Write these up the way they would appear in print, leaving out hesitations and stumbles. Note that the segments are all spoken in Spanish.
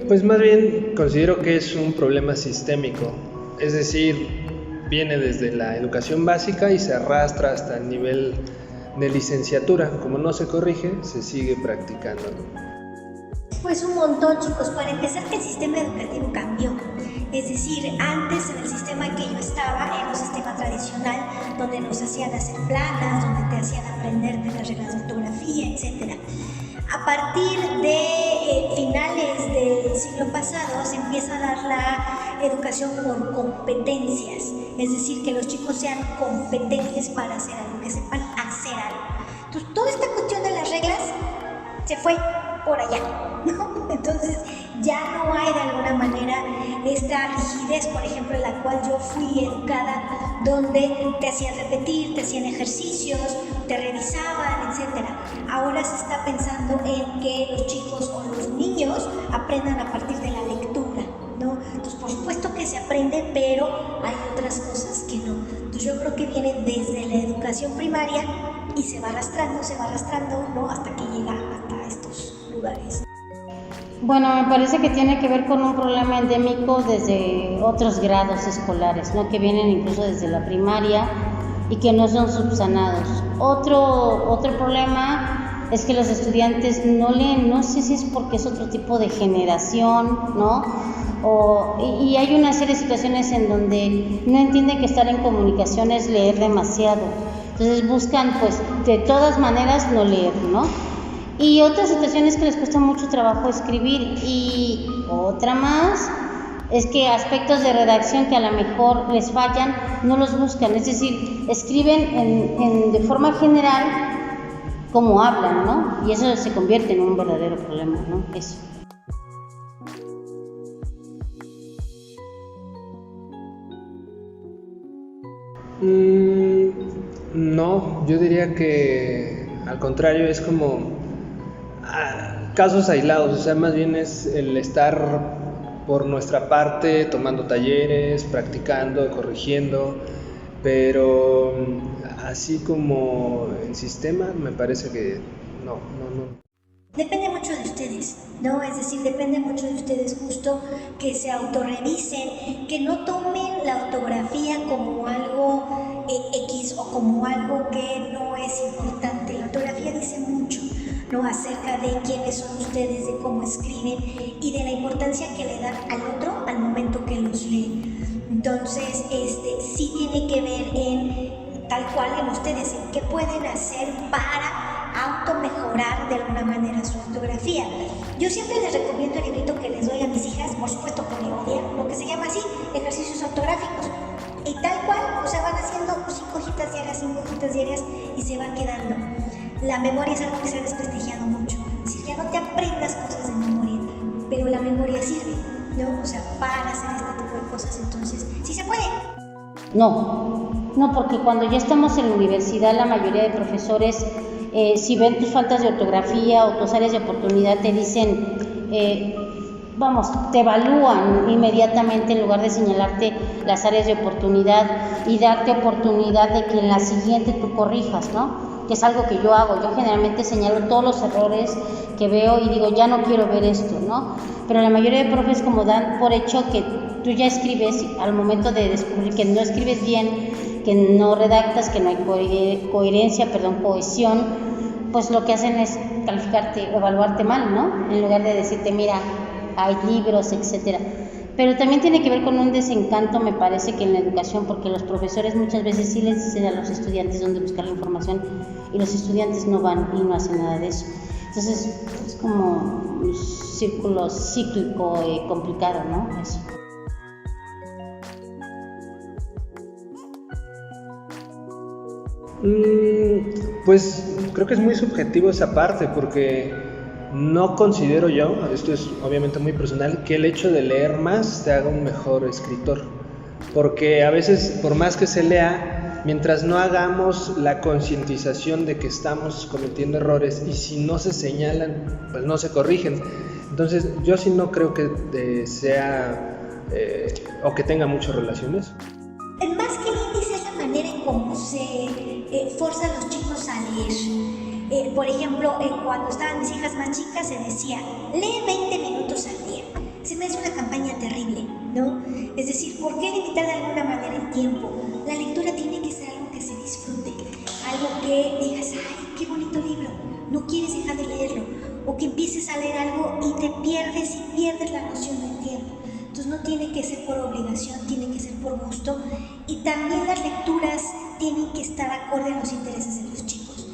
Pues más bien considero que es un problema sistémico, es decir, viene desde la educación básica y se arrastra hasta el nivel de licenciatura. Como no se corrige, se sigue practicando. Pues un montón, chicos. Para empezar, que el sistema educativo cambió. Es decir, antes en el sistema en que yo estaba era un sistema tradicional donde nos hacían hacer planas, donde te hacían aprender de las reglas de ortografía, etc. A partir de finales del siglo pasado se empieza a dar la educación por competencias, es decir, que los chicos sean competentes para hacer algo, que sepan hacer algo. Entonces, toda esta cuestión de las reglas se fue por allá, ¿no? Entonces ya no hay de alguna manera esta rigidez, por ejemplo, en la cual yo fui educada, donde te hacían repetir, te hacían ejercicios, te revisaban, etc. Ahora se está pensando en que los chicos o los niños aprendan a partir de la lectura, ¿no? Entonces, por supuesto que se aprende, pero hay otras cosas que no. Entonces, yo creo que viene desde la educación primaria y se va arrastrando, ¿no? Hasta que llega hasta estos lugares. Bueno, me parece que tiene que ver con un problema endémico desde otros grados escolares, ¿no? Que vienen incluso desde la primaria y que no son subsanados. Otro problema es que los estudiantes no leen, no sé si es porque es otro tipo de generación, ¿no? Y hay una serie de situaciones en donde no entienden que estar en comunicación es leer demasiado. Entonces buscan, pues, de todas maneras no leer, ¿no? Y otras situaciones que les cuesta mucho trabajo escribir. Y otra más es que aspectos de redacción que a lo mejor les fallan, no los buscan. Es decir, escriben de forma general como hablan, ¿no? Y eso se convierte en un verdadero problema, ¿no? Eso. No, yo diría que al contrario, es como casos aislados, o sea, más bien es el estar por nuestra parte tomando talleres, practicando, corrigiendo, pero así como el sistema me parece que no. Depende mucho de ustedes, ¿no? Es decir, depende mucho de ustedes justo que se autorrevisen, que no tomen la ortografía como algo X o como algo que no es importante. La ortografía dice mucho, ¿no? Acerca de quiénes son ustedes, de cómo escriben y de la importancia que le dan al otro al momento que los lee. Entonces, sí tiene que ver en tal cual en ustedes, en qué pueden hacer para automejorar de alguna manera su ortografía. Yo siempre les recomiendo el librito que les doy a mis hijas, por supuesto con Evodia, lo que se llama así, ejercicios ortográficos. Y tal cual, o sea, van haciendo 5 hojitas diarias y se va quedando. La memoria es algo que se ha desprestigiado mucho. Es decir, ya no te aprendas cosas de memoria, pero la memoria sirve, ¿no? O sea, para hacer este tipo de cosas, entonces, ¿sí se puede? No, porque cuando ya estamos en la universidad, la mayoría de profesores, si ven tus faltas de ortografía o tus áreas de oportunidad, te dicen, te evalúan inmediatamente en lugar de señalarte las áreas de oportunidad y darte oportunidad de que en la siguiente tú corrijas, ¿no? Que es algo que yo hago. Yo generalmente señalo todos los errores que veo y digo, ya no quiero ver esto, ¿no? Pero la mayoría de profes como dan por hecho que tú ya escribes, al momento de descubrir que no escribes bien, que no redactas, que no hay cohesión, pues lo que hacen es calificarte o evaluarte mal, ¿no? En lugar de decirte, mira, hay libros, etcétera. Pero también tiene que ver con un desencanto, me parece, que en la educación, porque los profesores muchas veces sí les dicen a los estudiantes dónde buscar la información y los estudiantes no van y no hacen nada de eso. Entonces es como un círculo cíclico complicado, ¿no? Eso. Pues creo que es muy subjetivo esa parte, porque no considero yo, esto es obviamente muy personal, que el hecho de leer más te haga un mejor escritor, porque a veces, por más que se lea, mientras no hagamos la concientización de que estamos cometiendo errores, y si no se señalan, pues no se corrigen. Entonces yo sí no creo que sea o que tenga muchas relaciones. Más que el índice es la manera en cómo se forza a los chicos a leer. Por ejemplo, cuando estaban mis hijas más chicas se decía, lee 20 minutos al día. Se me hace una campaña terrible, ¿no? Es decir, ¿por qué limitar de alguna manera el tiempo? La lectura tiene que ser algo que se disfrute, algo que digas, ¡ay, qué bonito libro! No quieres dejar de leerlo, o que empieces a leer algo y te pierdes la noción del tiempo. Entonces no tiene que ser por obligación, tiene que ser por gusto, y también las lecturas tienen que estar acorde a los intereses de los chicos.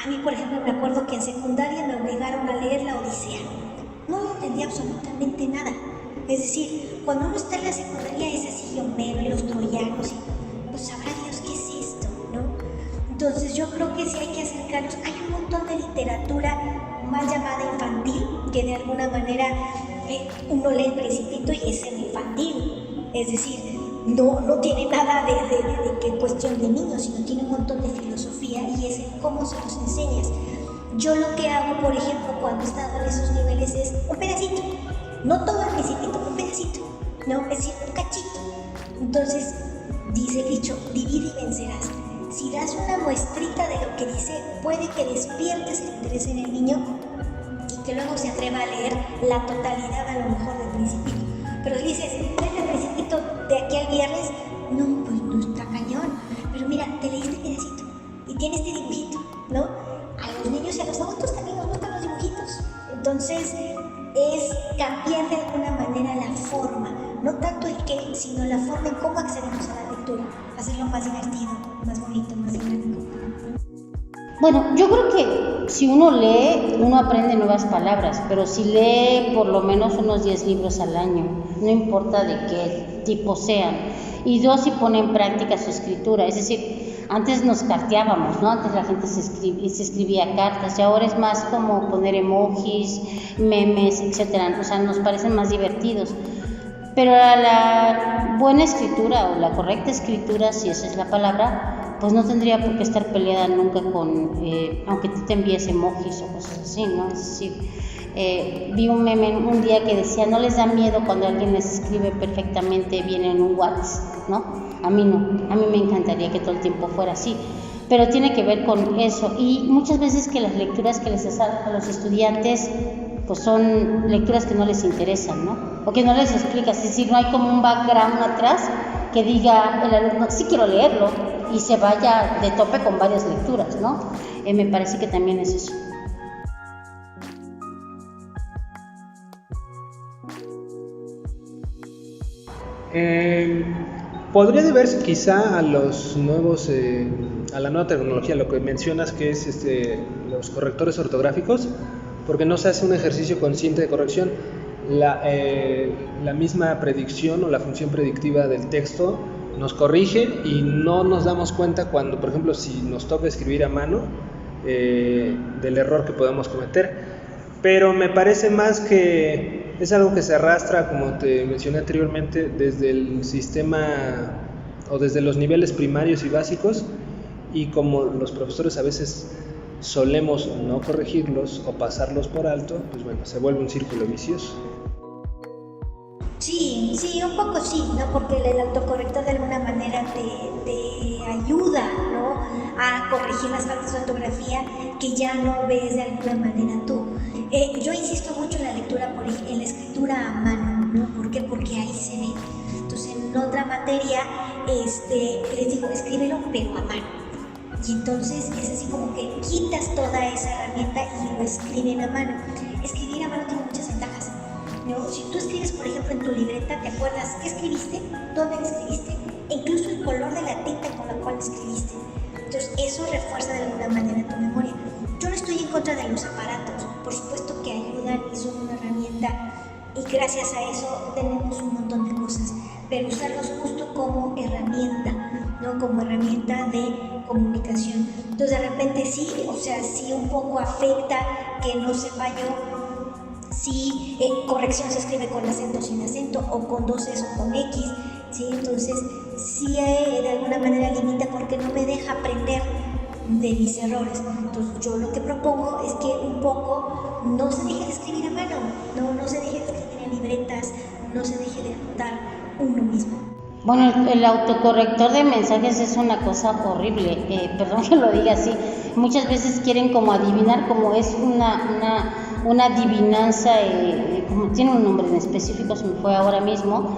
A mí, por ejemplo, me acuerdo que en secundaria me obligaron a leer la Odisea. No entendía absolutamente nada. Es decir, cuando uno está en la secundaria es así, Homero y los troyanos, y pues sabrá Dios qué es esto, ¿no? Entonces yo creo que sí hay que acercarnos. Hay un montón de literatura mal llamada infantil, que de alguna manera uno lee El Principito y es en infantil. Es decir, no tiene nada de cuestión de niños, sino tiene un montón de filosofía y es en cómo se los enseñas. Yo lo que hago, por ejemplo, cuando he estado en esos niveles es un pedacito, no todo El Principito, un pedacito, ¿no? Es decir, un cachito. Entonces, dice el dicho, divide y vencerás. Si das una muestrita de lo que dice, puede que despiertes el interés en el niño y que luego se atreva a leer la totalidad a lo mejor del Principito. Pero si dices, lee El Principito de aquí al viernes, no, pues no está cañón. Pero mira, te leíste pedacito y tienes este dibujito, ¿no? A los niños y a los adultos también nos gustan los dibujitos. Entonces, es cambiar de alguna manera la forma, no tanto el qué, sino la forma en cómo accedemos a la lectura, hacerlo más divertido, más bonito, más dinámico. Bueno, yo creo que si uno lee, uno aprende nuevas palabras, pero si lee por lo menos unos 10 libros al año, no importa de qué tipo sean, y dos, si pone en práctica su escritura, es decir, antes nos carteábamos, ¿no? Antes la gente se escribía cartas, y ahora es más como poner emojis, memes, etcétera. O sea, nos parecen más divertidos. Pero la buena escritura o la correcta escritura, si esa es la palabra, pues no tendría por qué estar peleada nunca con, aunque tú te envíes emojis o cosas así, ¿no? Es decir, vi un meme un día que decía, no les da miedo cuando alguien les escribe perfectamente bien en un WhatsApp, ¿no? A mí no, a mí me encantaría que todo el tiempo fuera así, pero tiene que ver con eso. Y muchas veces que las lecturas que les hacen a los estudiantes pues son lecturas que no les interesan, ¿no? O que no les explicas, es decir, no hay como un background atrás que diga el alumno, sí quiero leerlo, y se vaya de tope con varias lecturas, ¿no? Me parece que también es eso. Podría deberse quizá a los nuevos, a la nueva tecnología, lo que mencionas que es los correctores ortográficos, porque no se hace un ejercicio consciente de corrección. La misma predicción o la función predictiva del texto nos corrige y no nos damos cuenta cuando, por ejemplo, si nos toca escribir a mano, del error que podemos cometer. Pero me parece más que es algo que se arrastra, como te mencioné anteriormente, desde el sistema o desde los niveles primarios y básicos, y como los profesores a veces solemos no corregirlos o pasarlos por alto, pues bueno, se vuelve un círculo vicioso. Sí, un poco sí, ¿no? Porque el autocorrector de alguna manera te ayuda, ¿no? A corregir las faltas de ortografía que ya no ves de alguna manera tú. Yo insisto mucho en la lectura, en la escritura a mano, ¿no? ¿Por qué? Porque ahí se ve. Entonces, en otra materia, les digo, escríbelo, pero a mano. Y entonces es así como que quitas toda esa herramienta y lo escriben a mano. Escribir a mano tiene muchas ventajas, ¿no? Si tú escribes, por ejemplo, en tu libreta, te acuerdas qué escribiste, dónde lo escribiste, e incluso el color de la tinta con la cual escribiste. Entonces eso refuerza de alguna manera tu memoria. Yo no estoy en contra de los aparatos, por supuesto que ayudan y son una herramienta, y gracias a eso tenemos un montón de cosas, pero usarlos justo como herramienta, ¿no? Como herramienta de comunicación. Entonces de repente sí, o sea, sí un poco afecta que no sepa yo si corrección se escribe con acento o sin acento, o con dos S o con X, ¿sí? Entonces sí de alguna manera limita porque no me deja aprender de mis errores. Entonces yo lo que propongo es que un poco no se deje de escribir a mano, no se deje de escribir en libretas, no se deje de anotar uno mismo. Bueno, el autocorrector de mensajes es una cosa horrible, perdón que lo diga así. Muchas veces quieren como adivinar, como es una adivinanza, como tiene un nombre en específico, se me fue ahora mismo.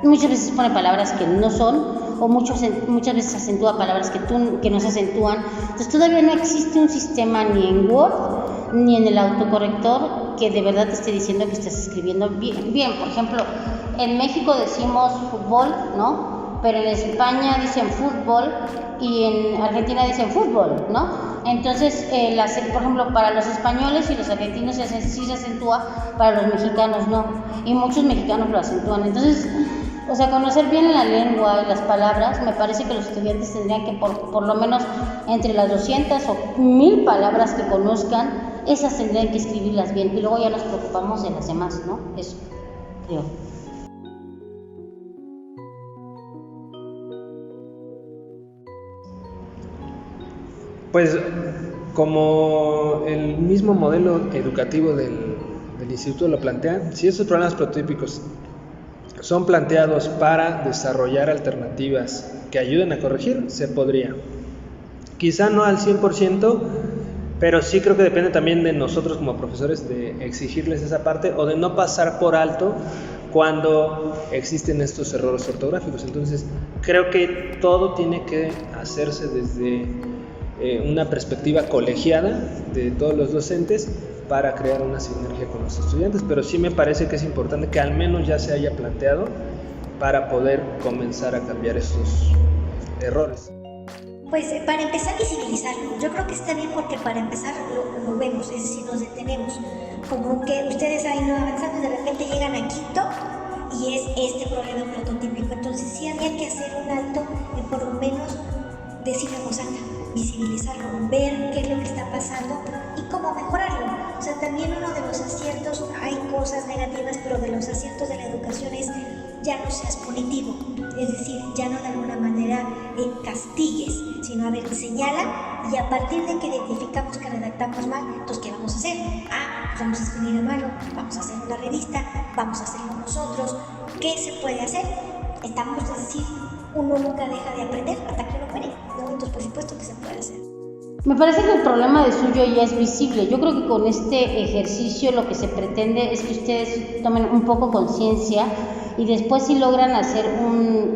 Muchas veces pone palabras que no son, o muchas veces acentúa palabras que no se acentúan. Entonces todavía no existe un sistema ni en Word ni en el autocorrector que de verdad te esté diciendo que estás escribiendo bien. Por ejemplo, en México decimos fútbol, ¿no? Pero en España dicen fútbol y en Argentina dicen fútbol, ¿no? Entonces, por ejemplo, para los españoles y los argentinos sí se acentúa, para los mexicanos no. Y muchos mexicanos lo acentúan. Entonces, o sea, conocer bien la lengua y las palabras, me parece que los estudiantes tendrían que por lo menos entre las 200 o 1000 palabras que conozcan, esas tendrían que escribirlas bien y luego ya nos preocupamos de las demás, ¿no? Eso, creo. Pues como el mismo modelo educativo del instituto lo plantea, si estos problemas prototípicos son planteados para desarrollar alternativas que ayuden a corregir, se podría. Quizá no al 100%, pero sí creo que depende también de nosotros como profesores de exigirles esa parte o de no pasar por alto cuando existen estos errores ortográficos. Entonces, creo que todo tiene que hacerse desde una perspectiva colegiada de todos los docentes para crear una sinergia con los estudiantes, pero sí me parece que es importante que al menos ya se haya planteado para poder comenzar a cambiar estos errores. Pues para empezar a visibilizarlo, yo creo que está bien porque para empezar lo vemos, es decir, nos detenemos, como que ustedes ahí no avanzando y de repente llegan a quinto y es este problema prototípico, entonces sí había que hacer un alto y por lo menos decir en voz alta, visibilizarlo, ver qué es lo que está pasando y cómo mejorarlo. O sea, también uno de los aciertos, hay cosas negativas, pero de los aciertos de la educación es ya no seas punitivo, es decir, ya no de alguna manera castigues, sino a ver, señala y a partir de que identificamos que redactamos mal, entonces ¿qué vamos a hacer? Pues vamos a escribir a mano, vamos a hacer una revista, vamos a hacerlo nosotros. ¿Qué se puede hacer? Estamos, es decir, uno nunca deja de aprender hasta que lo muere, ¿no? Entonces por supuesto que se puede hacer. Me parece que el problema de suyo ya es visible. Yo creo que con este ejercicio lo que se pretende es que ustedes tomen un poco conciencia y después si logran hacer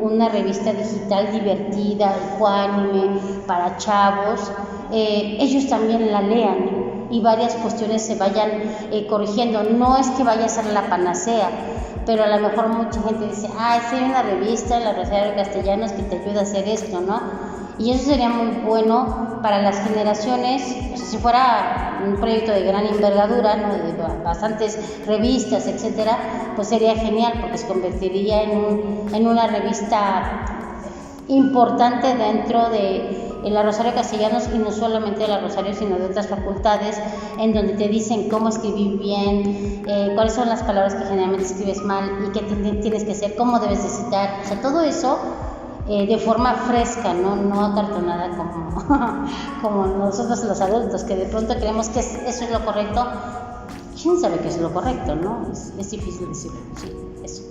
una revista digital divertida, ecuánime, para chavos, ellos también la lean y varias cuestiones se vayan corrigiendo. No es que vaya a ser la panacea, pero a lo mejor mucha gente dice, hay una revista en la Rosario de Castellanos que te ayuda a hacer esto, ¿no? Y eso sería muy bueno para las generaciones, o sea, si fuera un proyecto de gran envergadura, ¿no? De bastantes revistas, etcétera, pues sería genial porque se convertiría en una revista importante dentro de la Rosario Castellanos y no solamente de la Rosario, sino de otras facultades, en donde te dicen cómo escribir bien, cuáles son las palabras que generalmente escribes mal y qué tienes que hacer, cómo debes de citar, o sea, todo eso de forma fresca, no acartonada como nosotros los adultos, que de pronto creemos que eso es lo correcto. ¿Quién sabe qué es lo correcto, no? Es difícil decirlo, sí, eso.